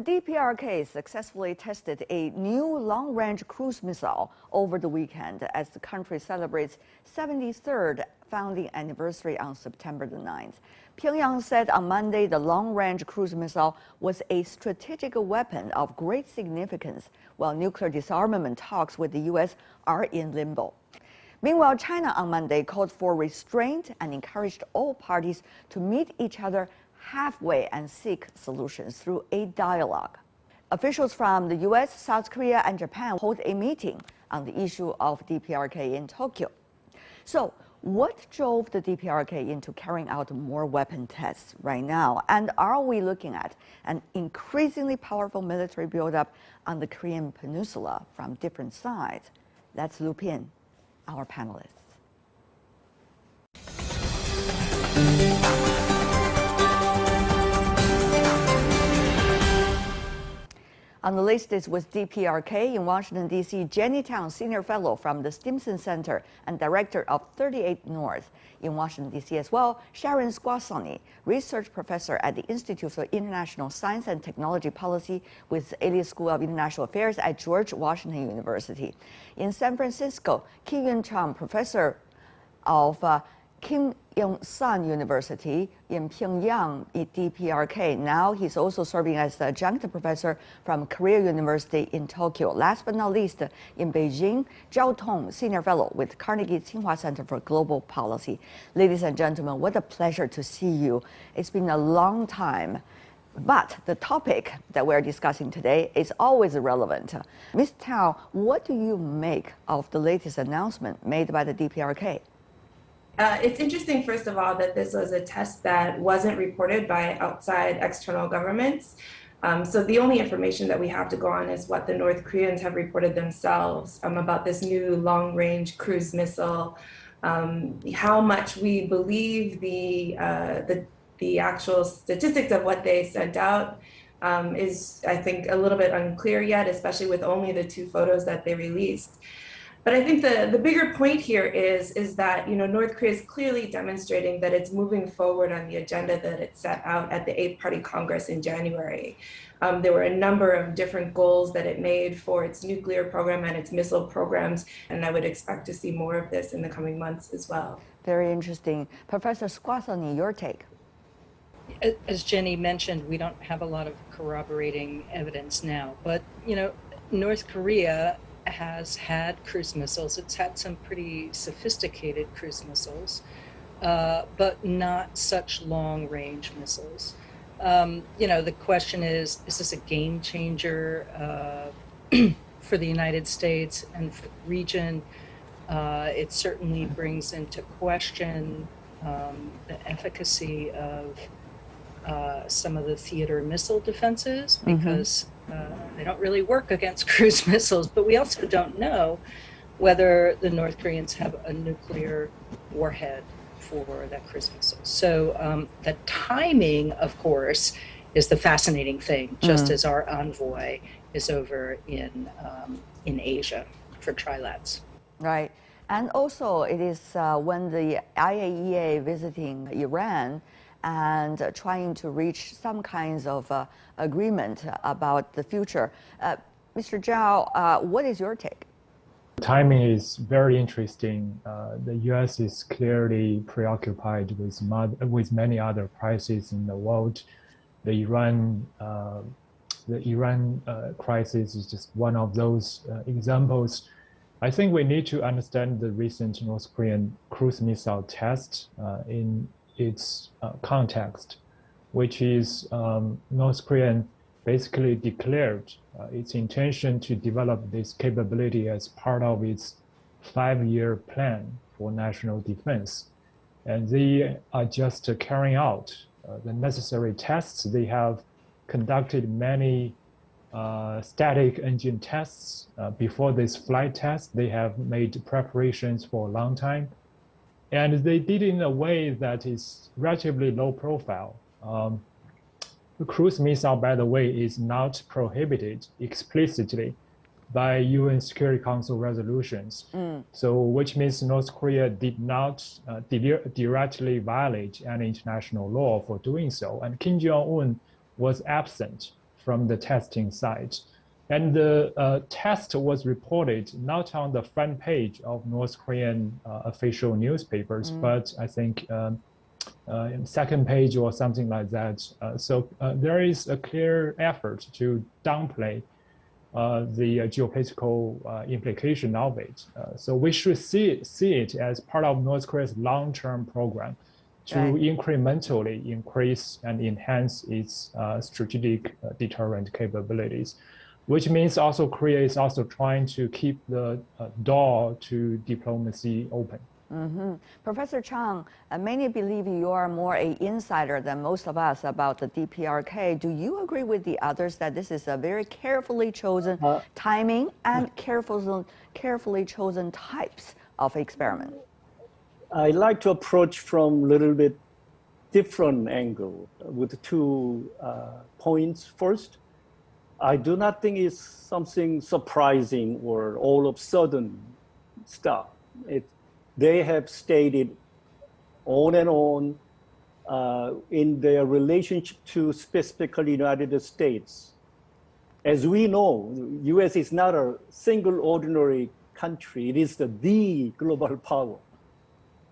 DPRK successfully tested a new long-range cruise missile over the weekend as the country celebrates 73rd founding anniversary on September the 9th. Pyongyang said on Monday the long-range cruise missile was a strategic weapon of great significance, while nuclear disarmament talks with the U.S. are in limbo. Meanwhile, China on Monday called for restraint and encouraged all parties to meet each other halfway and seek solutions through a dialogue. Officials from the U.S., South Korea, and Japan hold a meeting on the issue of DPRK in Tokyo. So, what drove the DPRK into carrying out more weapon tests right now? And are we looking at an increasingly powerful military buildup on the Korean Peninsula from different sides? Let's loop in our panelists. On the list is with DPRK in Washington, D.C., Jenny Tang, Senior Fellow from the Stimson Center and Director of 38 North. In Washington, D.C. as well, Sharon Squassoni, Research Professor at the Institute for International Science and Technology Policy with the Elias School of International Affairs at George Washington University. In San Francisco, Ki-Yun Chang, Professor of Kim Il-sung University in Pyongyang at DPRK. Now he's also serving as the adjunct professor from Korea University in Tokyo. Last but not least, in Beijing, Zhao Tong, Senior Fellow with Carnegie Tsinghua Center for Global Policy. Ladies and gentlemen, what a pleasure to see you. It's been a long time. But the topic that we're discussing today is always relevant. Ms. Tao, what do you make of the latest announcement made by the DPRK? It's interesting, first of all, that this was a test that wasn't reported by outside external governments. So the only information that we have to go on is what the North Koreans have reported themselves about this new long-range cruise missile. How much we believe the actual statistics of what they sent out is, I think, a little bit unclear yet, especially with only the 2 photos that they released. But I think the bigger point here is that, you know, North Korea is clearly demonstrating that it's moving forward on the agenda that it set out at the 8th Party Congress in January. There were a number of different goals that it made for its nuclear program and its missile programs, and I would expect to see more of this in the coming months as well. Very interesting. Professor Squassoni, your take? As Jenny mentioned, we don't have a lot of corroborating evidence now, but, you know, North Korea has had cruise missiles. It's had some pretty sophisticated cruise missiles, but not such long-range missiles. You know, the question is this a game changer for the United States and for the region? It certainly brings into question the efficacy of some of the theater missile defenses, because they don't really work against cruise missiles, but we also don't know whether the North Koreans have a nuclear warhead for that cruise missile. So the timing, of course, is the fascinating thing, just as our envoy is over in Asia for trilats. Right. And also it is when the IAEA visiting Iran and trying to reach some kinds of agreement about the future. Mr. Zhao, what is your take? Timing is very interesting. The U.S. is clearly preoccupied with many other crises in the world. The Iran crisis is just one of those examples. I think we need to understand the recent North Korean cruise missile test in its context, which is North Korea basically declared its intention to develop this capability as part of its 5-year plan for national defense. And they are just carrying out the necessary tests. They have conducted many static engine tests before this flight test. They have made preparations for a long time. And they did it in a way that is relatively low profile. The cruise missile, by the way, is not prohibited explicitly by UN Security Council resolutions. So, which means North Korea did not directly violate any international law for doing so. And Kim Jong-un was absent from the testing site. And the test was reported not on the front page of North Korean official newspapers, but I think second page or something like that. So there is a clear effort to downplay the geopolitical implication of it. So we should see it as part of North Korea's long-term program to incrementally increase and enhance its strategic deterrent capabilities, which means also Korea is also trying to keep the door to diplomacy open. Professor Chang, many believe you are more an insider than most of us about the DPRK. Do you agree with the others that this is a very carefully chosen timing and carefully chosen types of experiment? I like to approach from a little bit different angle with two points. First, I do not think it's something surprising or all of a sudden stuff. They have stated on and on in their relationship to specifically United States. As we know, US is not a single ordinary country. It is the global power.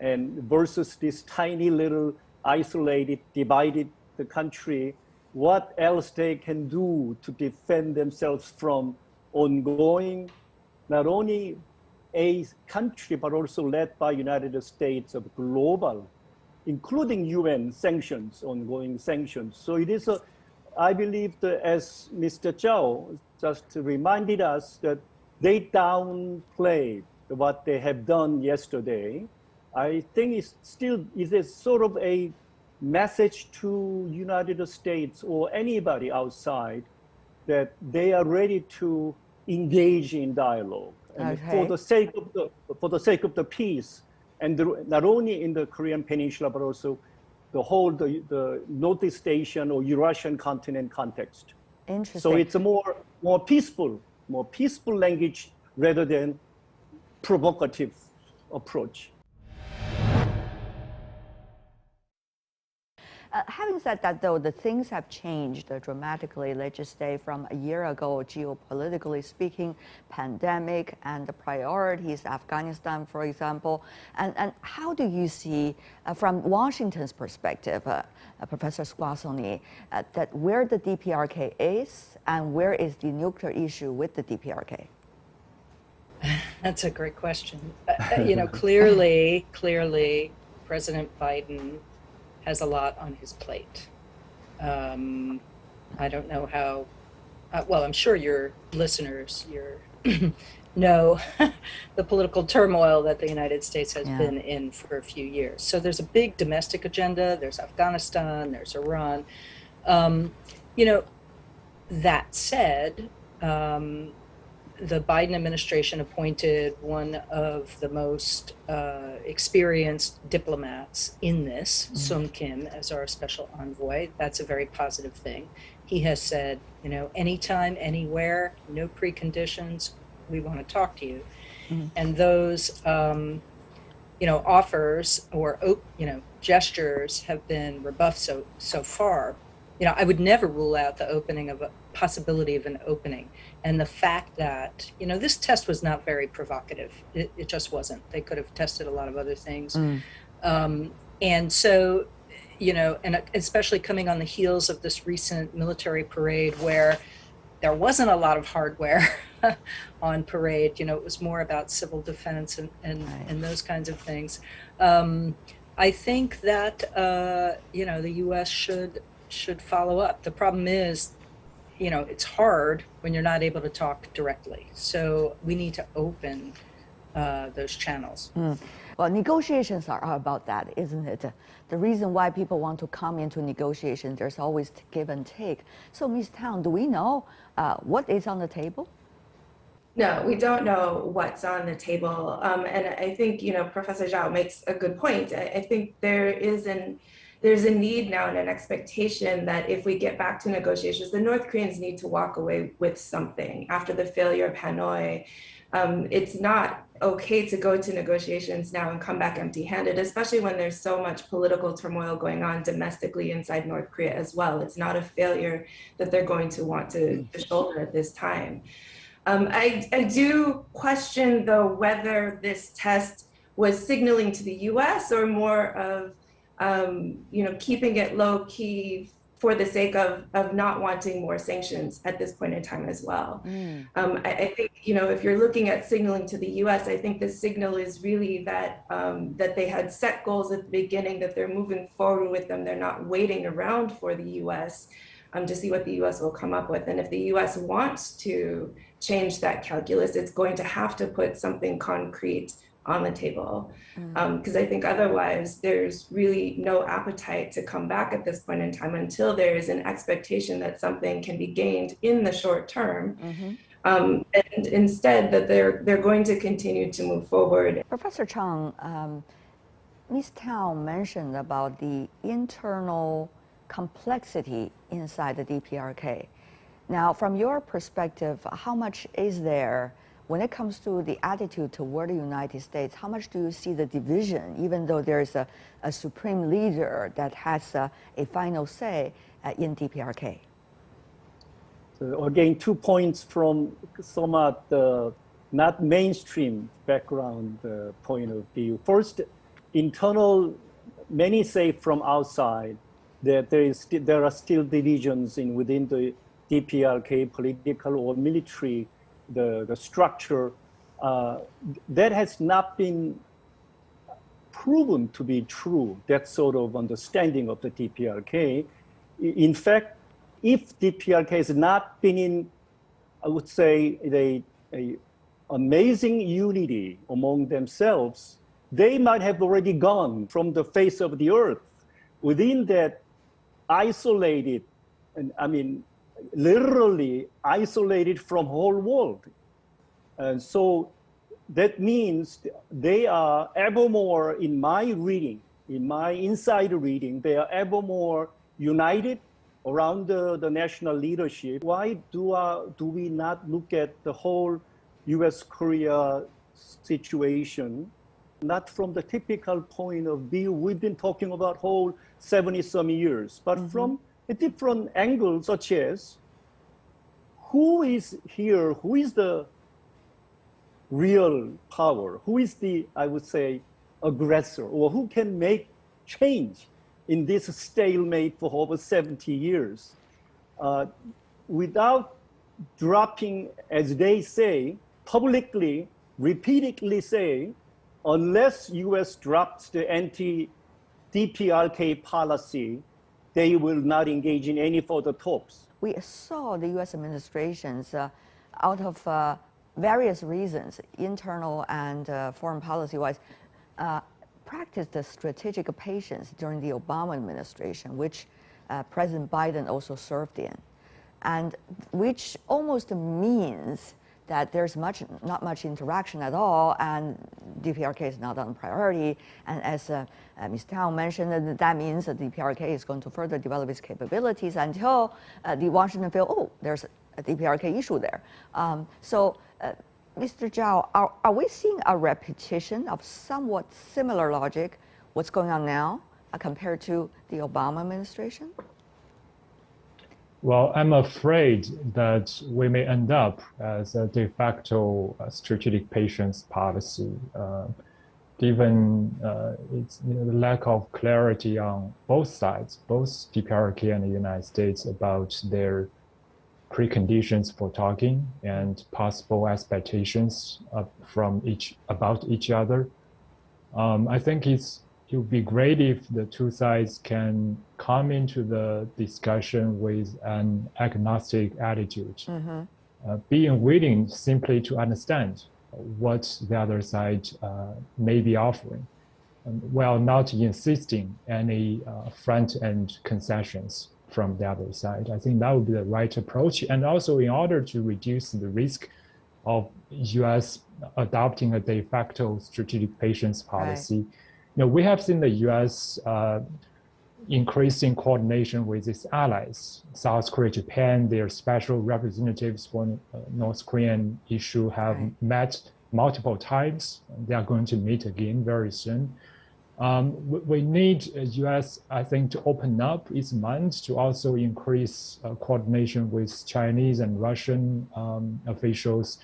And versus this tiny little isolated, divided the country, what else they can do to defend themselves from ongoing, not only a country, but also led by United States of global, including UN sanctions, ongoing sanctions. So it is I believe that as Mr. Zhao just reminded us that they downplayed what they have done yesterday. I think it is sort of a message to United States or anybody outside that they are ready to engage in dialogue. And for the sake of the peace, and not only in the Korean Peninsula, but also the whole the Northeast Asian or Eurasian continent context. Interesting. So it's a more peaceful language rather than provocative approach. Having said that, though, the things have changed dramatically, let's just say from a year ago, geopolitically speaking, pandemic and the priorities, Afghanistan, for example. And how do you see, from Washington's perspective, Professor Squassoni, that where the DPRK is and where is the nuclear issue with the DPRK? That's a great question. Clearly, President Biden has a lot on his plate. I don't know how, well, I'm sure your listeners know the political turmoil that the United States has been in for a few years. So there's a big domestic agenda, there's Afghanistan, there's Iran. That said, the Biden administration appointed one of the most experienced diplomats in this, Sung Kim, as our special envoy. That's a very positive thing. He has said, anytime, anywhere, no preconditions, we want to talk to you. And those, offers or, gestures have been rebuffed so far. I would never rule out the possibility of an opening. And the fact that, this test was not very provocative. It just wasn't. They could have tested a lot of other things. And so, and especially coming on the heels of this recent military parade where there wasn't a lot of hardware on parade, it was more about civil defense and those kinds of things. I think that, the U.S. should follow up. The problem is, it's hard when you're not able to talk directly. So we need to open those channels. Well, negotiations are about that, isn't it? The reason why people want to come into negotiations, there's always give and take. So, Ms. Tang, do we know what is on the table? No, we don't know what's on the table. And I think, Professor Zhao makes a good point. I think there is an there's a need now and an expectation that if we get back to negotiations, the North Koreans need to walk away with something. After the failure of Hanoi, it's not okay to go to negotiations now and come back empty-handed, especially when there's so much political turmoil going on domestically inside North Korea as well. It's not a failure that they're going to want to shoulder at this time. I do question, though, whether this test was signaling to the U.S. or more of keeping it low key for the sake of not wanting more sanctions at this point in time as well. I think, if you're looking at signaling to the U.S., I think the signal is really that that they had set goals at the beginning, that they're moving forward with them. They're not waiting around for the U.S. To see what the U.S. will come up with. And if the U.S. wants to change that calculus, it's going to have to put something concrete on the table. Because I think otherwise there's really no appetite to come back at this point in time until there is an expectation that something can be gained in the short term. And instead that they're going to continue to move forward. Professor Chung, Ms. Tao mentioned about the internal complexity inside the DPRK. Now, from your perspective, how much is there when it comes to the attitude toward the United States? How much do you see the division, even though there's a supreme leader that has a final say in DPRK? So again, 2 points from somewhat not mainstream background point of view. First, internal, many say from outside, that there are still divisions within the DPRK political or military, the structure that has not been proven to be true, that sort of understanding of the DPRK. In fact, if DPRK has not been in, I would say, a amazing unity among themselves, they might have already gone from the face of the earth. Within that isolated, and I mean, literally isolated from whole world. And so that means they are ever more, in my reading, in my inside reading, they are ever more united around the national leadership. Why do we not look at the whole US-Korea situation, not from the typical point of view we've been talking about whole 70-some years, but from a different angle, such as who is here, who is the real power, who is the, I would say, aggressor, or who can make change in this stalemate for over 70 years without dropping, as they say, publicly, repeatedly say, unless US drops the anti-DPRK policy, they will not engage in any further talks. We saw the US administrations out of various reasons, internal and foreign policy-wise, practice the strategic patience during the Obama administration, which President Biden also served in, and which almost means that there's not much interaction at all, and DPRK is not on priority. And as Ms. Tao mentioned, that means that DPRK is going to further develop its capabilities until the Washington feel, oh, there's a DPRK issue there. So, Mr. Zhao, are we seeing a repetition of somewhat similar logic, what's going on now, compared to the Obama administration? Well, I'm afraid that we may end up as a de facto strategic patience policy, given its the lack of clarity on both sides, both DPRK and the United States, about their preconditions for talking and possible expectations about each other. I think it would be great if the two sides can come into the discussion with an agnostic attitude, being willing simply to understand what the other side may be offering, while not insisting any front-end concessions from the other side. I think that would be the right approach. And also, in order to reduce the risk of US adopting a de facto strategic patience policy, we have seen the US increasing coordination with its allies. South Korea, Japan, their special representatives for North Korean issue have met multiple times. They are going to meet again very soon. We need U.S., I think, to open up its mind to also increase coordination with Chinese and Russian officials.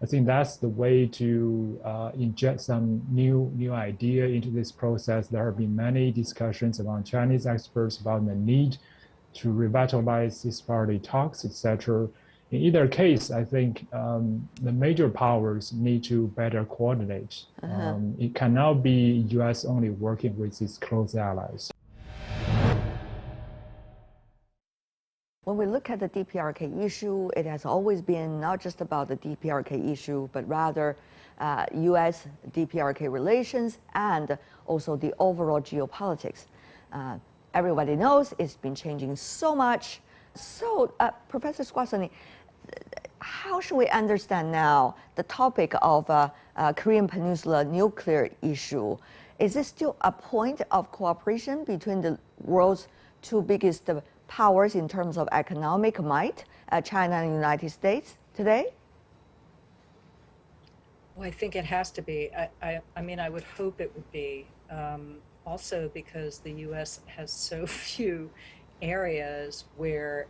I think that's the way to inject some new idea into this process. There have been many discussions among Chinese experts about the need to revitalize these party talks, etc. In either case, I think the major powers need to better coordinate. It cannot be U.S. only working with its close allies. When we look at the DPRK issue, it has always been not just about the DPRK issue, but rather U.S. DPRK relations and also the overall geopolitics. Everybody knows it's been changing so much. So, Professor Squassani, how should we understand now the topic of Korean Peninsula nuclear issue? Is this still a point of cooperation between the world's two biggest powers in terms of economic might, China and the United States today? Well, I think it has to be. I mean, I would hope it would be. Also because the U.S. has so few areas where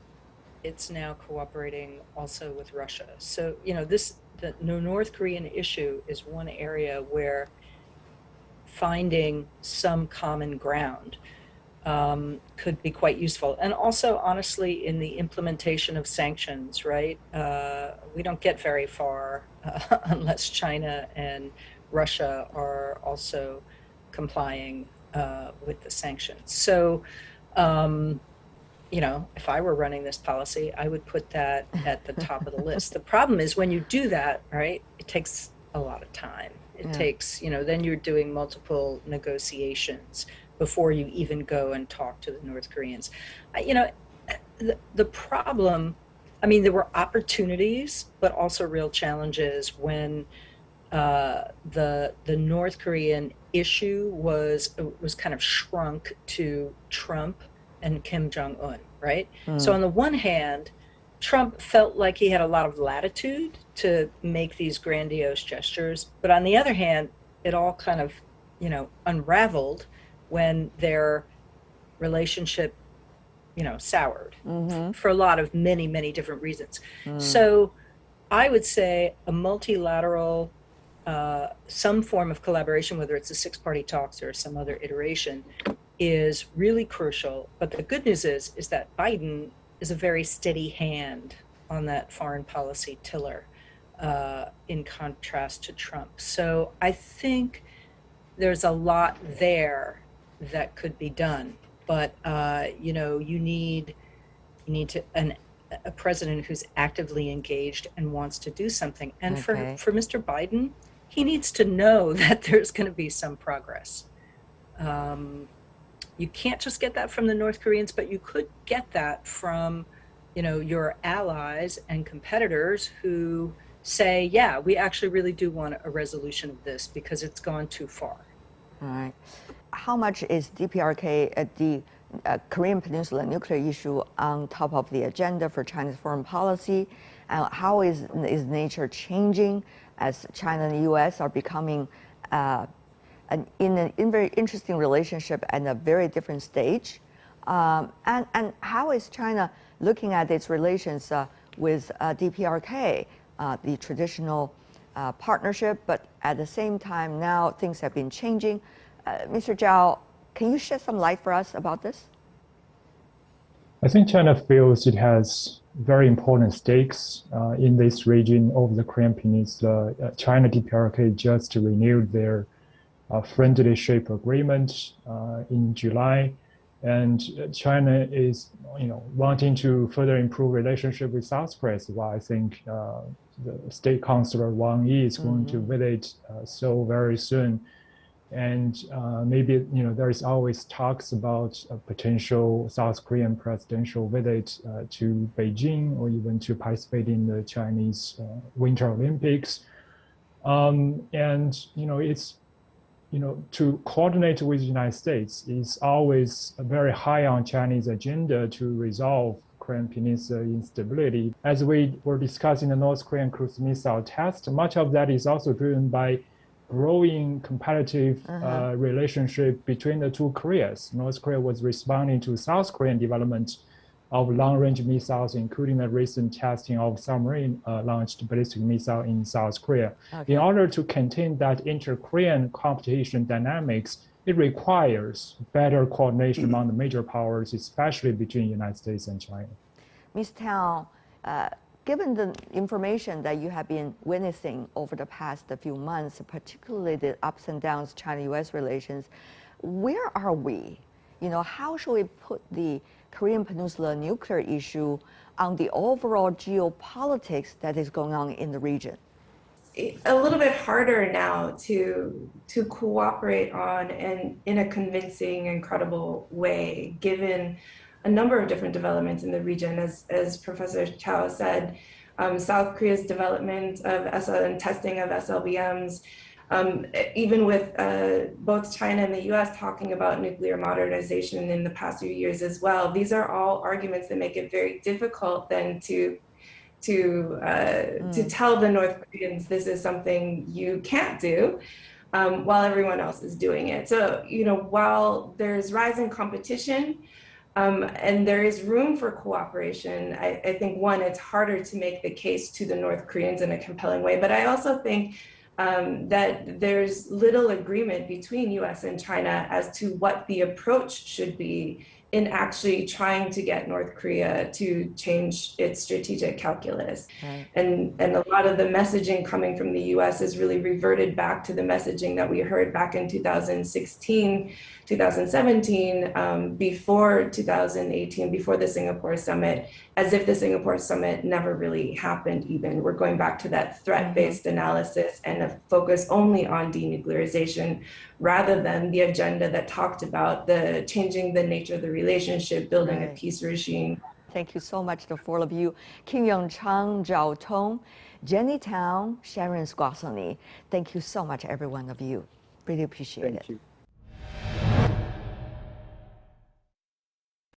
it's now cooperating also with Russia. So, you know, the North Korean issue is one area where finding some common ground could be quite useful. And also, honestly, in the implementation of sanctions, right? We don't get very far unless China and Russia are also complying with the sanctions. So, you know, if I were running this policy, I would put that at the top of the list. The problem is when you do that, right, it takes a lot of time. It takes, you know, then you're doing multiple negotiations before you even go and talk to the North Koreans. You know, the problem, I mean, there were opportunities, but also real challenges when the North Korean issue was kind of shrunk to Trump and Kim Jong-un, right? So on the one hand, Trump felt like he had a lot of latitude to make these grandiose gestures, but on the other hand, it all kind of, you know, unraveled when their relationship, you know, soured for a lot of many different reasons. So I would say a multilateral, some form of collaboration, whether it's the six-party talks or some other iteration, is really crucial. But the good news is that Biden is a very steady hand on that foreign policy tiller in contrast to Trump. So I think there's a lot there that could be done. But, you know, you need to a president who's actively engaged and wants to do something. And for Mr. Biden, he needs to know that there's going to be some progress. You can't just get that from the North Koreans, but you could get that from, you know, your allies and competitors who say, yeah, we actually really do want a resolution of this because it's gone too far. All right. How much is DPRK, the Korean Peninsula nuclear issue, on top of the agenda for China's foreign policy? How is nature changing as China and the U.S. are becoming in a very interesting relationship and a very different stage? And how is China looking at its relations with DPRK, the traditional partnership, but at the same time now things have been changing? Mr. Zhao, can you shed some light for us about this? I think China feels it has very important stakes in this region of the Korean Peninsula. China DPRK just renewed their friendly-ship agreement in July, and China is, you know, wanting to further improve relationship with South Korea. So I think the State Councilor Wang Yi is going to visit Seoul very soon. And maybe, you know, there is always talks about a potential South Korean presidential visit to Beijing or even to participate in the Chinese Winter Olympics. And, you know, it's to coordinate with the United States is always very high on Chinese agenda to resolve Korean Peninsula instability. As we were discussing the North Korean cruise missile test, much of that is also driven by growing competitive relationship between the two Koreas. North Korea was responding to South Korean development of long-range missiles, including the recent testing of submarine-launched ballistic missile in South Korea. Okay. In order to contain that inter-Korean competition dynamics, it requires better coordination among the major powers, especially between the United States and China. Ms. Tao, given the information that you have been witnessing over the past few months, particularly the ups and downs China-U.S. relations, where are we? How should we put the Korean Peninsula nuclear issue on the overall geopolitics that is going on in the region? A little bit harder now to cooperate on and in a convincing and credible way, given a number of different developments in the region. As Professor Chow said, South Korea's development of and testing of SLBMs, even with both China and the US talking about nuclear modernization in the past few years as well. These are all arguments that make it very difficult then to tell the North Koreans this is something you can't do while everyone else is doing it. So, while there's rising competition and there is room for cooperation, I think, one, it's harder to make the case to the North Koreans in a compelling way. But I also think that there's little agreement between US and China as to what the approach should be in actually trying to get North Korea to change its strategic calculus. Right. And a lot of the messaging coming from the US is really reverted back to the messaging that we heard back in 2016, 2017, before 2018, before the Singapore summit, as if the Singapore summit never really happened even. We're going back to that threat-based analysis and a focus only on denuclearization, rather than the agenda that talked about the changing the nature of the relationship, building a peace regime. Thank you so much to all of you. Kim Yong-chang, Zhao Tong, Jenny Tao, Sharon Squassony. Thank you so much, every one of you. Really appreciate it. Thank you.